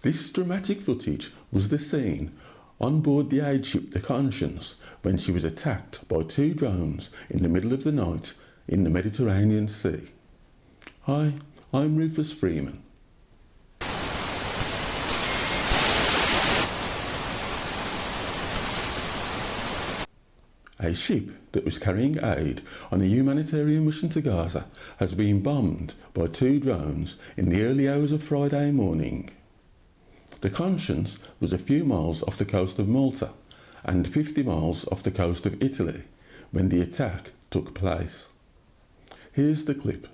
This dramatic footage was the scene on board the aid ship the Conscience when she was attacked by two drones in the middle of the night in the Mediterranean Sea. Hi, I'm Rufus Freeman. A ship that was carrying aid on a humanitarian mission to Gaza has been bombed by two drones in the early hours of Friday morning. The Conscience was a few miles off the coast of Malta and 50 miles off the coast of Italy when the attack took place. Here's the clip.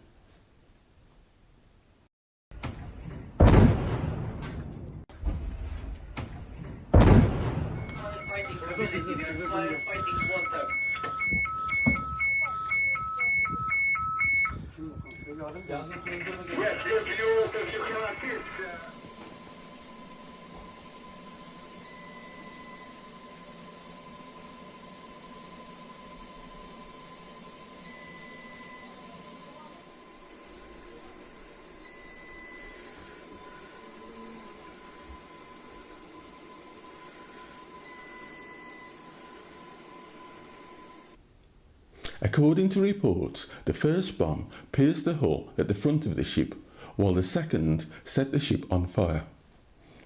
According to reports, the first bomb pierced the hull at the front of the ship, while the second set the ship on fire.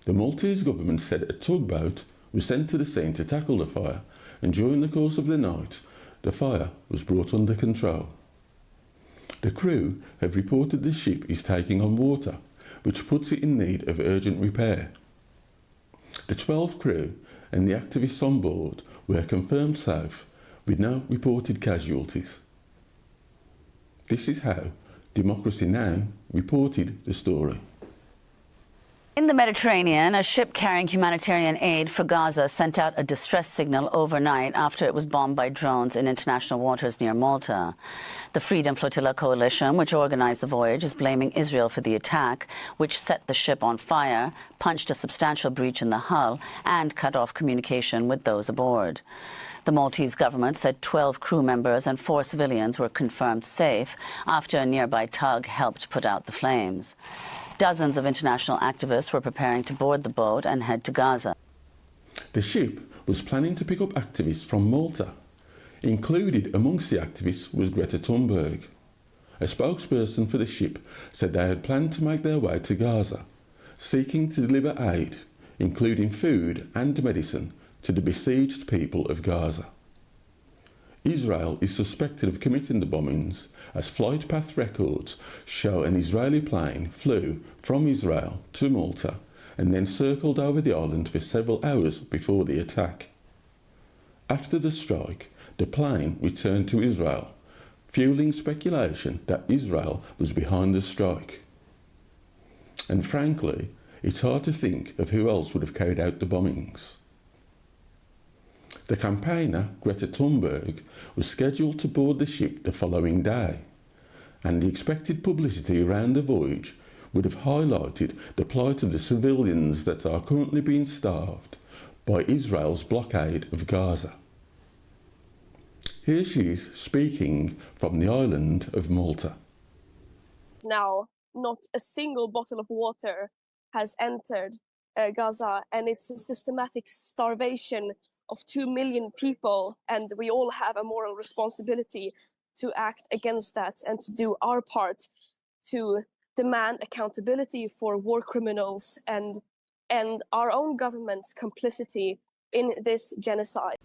The Maltese government said a tugboat was sent to the scene to tackle the fire, and during the course of the night, the fire was brought under control. The crew have reported the ship is taking on water, which puts it in need of urgent repair. The 12 crew and the activists on board were confirmed safe, with no reported casualties. This is how Democracy Now! Reported the story. In the Mediterranean, a ship carrying humanitarian aid for Gaza sent out a distress signal overnight after it was bombed by drones in international waters near Malta. The Freedom Flotilla Coalition, which organised the voyage, is blaming Israel for the attack, which set the ship on fire, punched a substantial breach in the hull, and cut off communication with those aboard. The Maltese government said 12 crew members and 4 civilians were confirmed safe after a nearby tug helped put out the flames. Dozens of international activists were preparing to board the boat and head to Gaza. The ship was planning to pick up activists from Malta. Included amongst the activists was Greta Thunberg. A spokesperson for the ship said they had planned to make their way to Gaza, seeking to deliver aid, including food and medicine, to the besieged people of Gaza. Israel is suspected of committing the bombings, as flight path records show an Israeli plane flew from Israel to Malta and then circled over the island for several hours before the attack. After the strike, the plane returned to Israel, fueling speculation that Israel was behind the strike. And frankly, it's hard to think of who else would have carried out the bombings. The campaigner, Greta Thunberg, was scheduled to board the ship the following day, and the expected publicity around the voyage would have highlighted the plight of the civilians that are currently being starved by Israel's blockade of Gaza. Here she is speaking from the island of Malta. Now, not a single bottle of water has entered Gaza, and it's a systematic starvation of 2 million people, and we all have a moral responsibility to act against that and to do our part to demand accountability for war criminals and our own government's complicity in this genocide.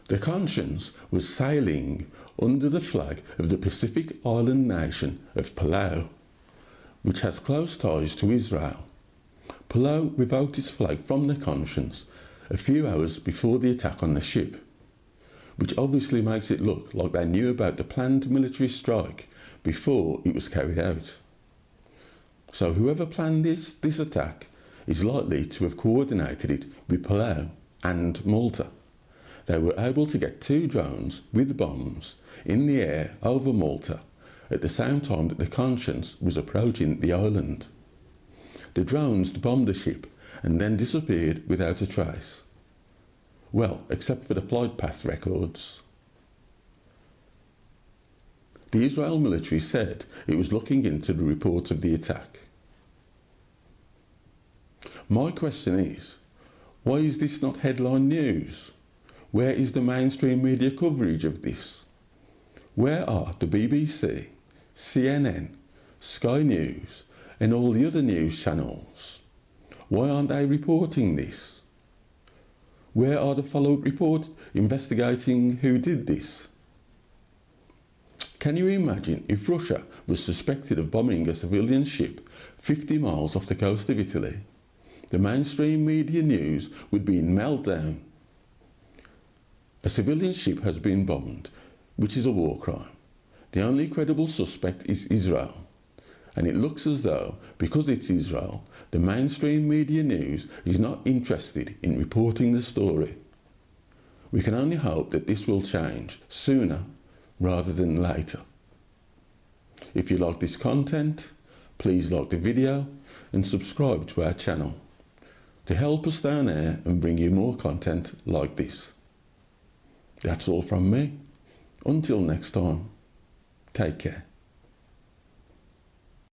The Conscience was sailing under the flag of the Pacific island nation of Palau, which has close ties to Israel. Palau revoked its flag from the Conscience a few hours before the attack on the ship, which obviously makes it look like they knew about the planned military strike before it was carried out. So whoever planned this attack is likely to have coordinated it with Palau and Malta. They were able to get 2 drones with bombs in the air over Malta at the same time that the Conscience was approaching the island. The drones bombed the ship and then disappeared without a trace. Well, except for the flight path records. The Israel military said it was looking into the report of the attack. My question is, why is this not headline news? Where is the mainstream media coverage of this? Where are the BBC, CNN, Sky News and all the other news channels? Why aren't they reporting this? Where are the follow-up reports investigating who did this? Can you imagine if Russia was suspected of bombing a civilian ship 50 miles off the coast of Italy? The mainstream media news would be in meltdown. A civilian ship has been bombed, which is a war crime. The only credible suspect is Israel. And it looks as though, because it's Israel, the mainstream media news is not interested in reporting the story. We can only hope that this will change sooner rather than later. If you like this content, please like the video and subscribe to our channel to help us stay on air and bring you more content like this. That's all from me. Until next time, take care.